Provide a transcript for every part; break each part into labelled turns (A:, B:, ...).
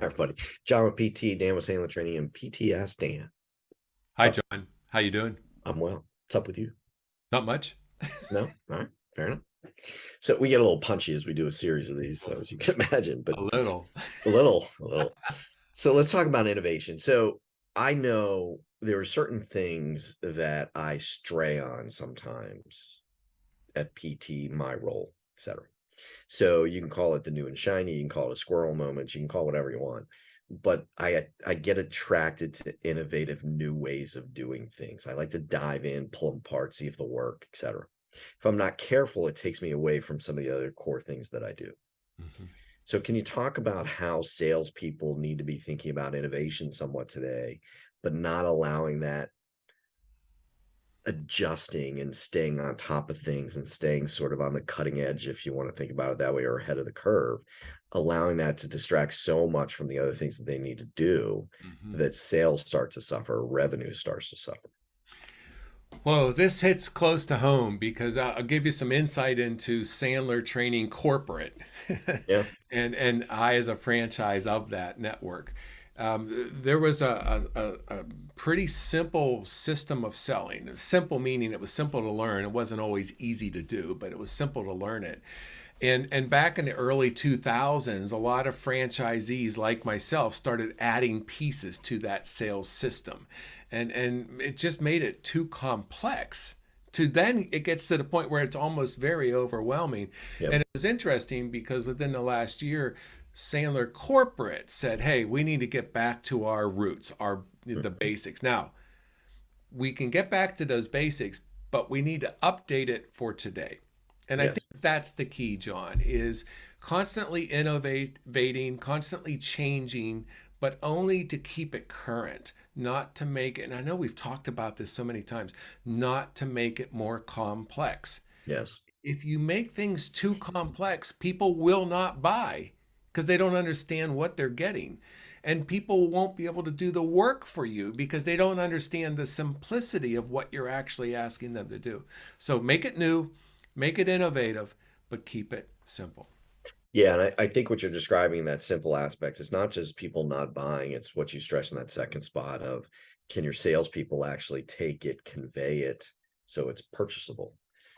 A: Everybody. John with PT, Dan with Sandler Training, and PTS Dan.
B: Hi,
A: What's up?
B: John. How you doing?
A: I'm well. What's up with you?
B: Not much.
A: No? All right. Fair enough. So we get a little punchy as we do a series of these, so as you can imagine, but
B: A little.
A: a little. So let's talk about innovation. So I know there are certain things that I stray on sometimes at PT, my role, etc. So you can call it the new and shiny, you can call it a squirrel moment, you can call it whatever you want. But I get attracted to innovative new ways of doing things. I like to dive in, pull them apart, see if they'll work, etc. If I'm not careful, it takes me away from some of the other core things that I do.
B: Mhm.
A: So can you talk about how salespeople need to be thinking about innovation somewhat today, but not allowing that adjusting and staying on top of things and staying sort of on the cutting edge, if you want to think about it that way, or ahead of the curve, allowing that to distract so much from the other things that they need to do
B: Mhm.
A: that sales start to suffer, revenue starts to suffer.
B: Well, this hits close to home because I'll give you some insight into Sandler Training Corporate,
A: Yeah.
B: and I as a franchise of that network. There was a pretty simple system of selling. Simple meaning it was simple to learn. It wasn't always easy to do, but it was simple to learn it. And back in the early 2000s, a lot of franchisees like myself started adding pieces to that sales system. And it just made it too complex. To then it gets to the point where it's almost very overwhelming.
A: Yep.
B: And it was interesting because within the last year, Sandler Corporate said, "Hey, we need to get back to our roots, our the
A: Mhm.
B: basics." Now, we can get back to those basics, but we need to update it for today. And I
A: Yes.
B: think that's the key, John, is constantly innovating, constantly changing, but only to keep it current, not to make it, and I know we've talked about this so many times, not to make it more complex.
A: Yes.
B: If you make things too complex, people will not buy because they don't understand what they're getting. And people won't be able to do the work for you because they don't understand the simplicity of what you're actually asking them to do. So make it new, make it innovative, but keep it simple.
A: Yeah, and I think what you're describing in that simple aspect is not just people not buying, it's what you stress in that second spot of can your salespeople actually take it, convey it so it's purchasable?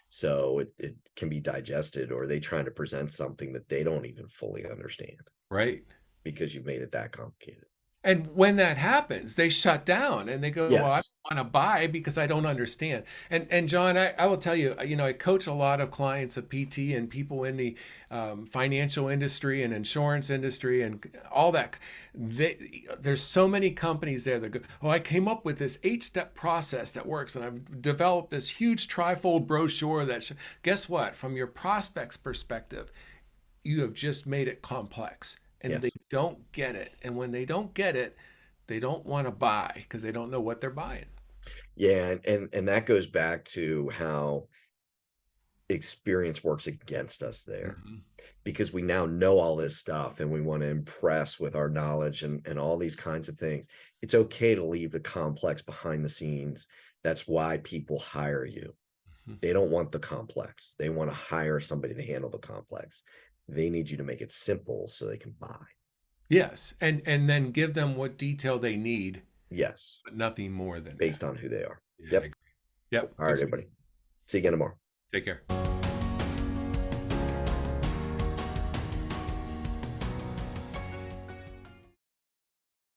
A: So it can be digested, or are they trying to present something that they don't even fully understand
B: Right?
A: because you've made it that complicated?
B: And when that happens, they shut down and they go, "Well, I
A: Yes.
B: don't want to buy because I don't understand." And John, I will tell you, I coach a lot of clients of PT and people in the financial industry and insurance industry and all that. There's so many companies there that go, "Oh, I came up with this 8-step process that works, and I've developed this huge trifold brochure that." Guess what? From your prospect's perspective, you have just made it complex and they
A: Yes.
B: don't get it. And when they don't get it, they don't want to buy because they don't know what they're buying.
A: Yeah, and that goes back to how experience works against us there,
B: Hmm.
A: because we now know all this stuff and we want to impress with our knowledge and all these kinds of things. It's okay to leave the complex behind the scenes. That's why people hire you. They don't want the complex. They want to hire somebody to handle the complex. They need you to make it simple so they can buy.
B: Yes, and then give them what detail they need,
A: Yes,
B: but nothing more than that.
A: based on who they are.
B: Yeah, I
A: Yep.
B: agree. Yep,
A: All right,
B: makes sense.
A: everybody. See you again tomorrow.
B: Take care.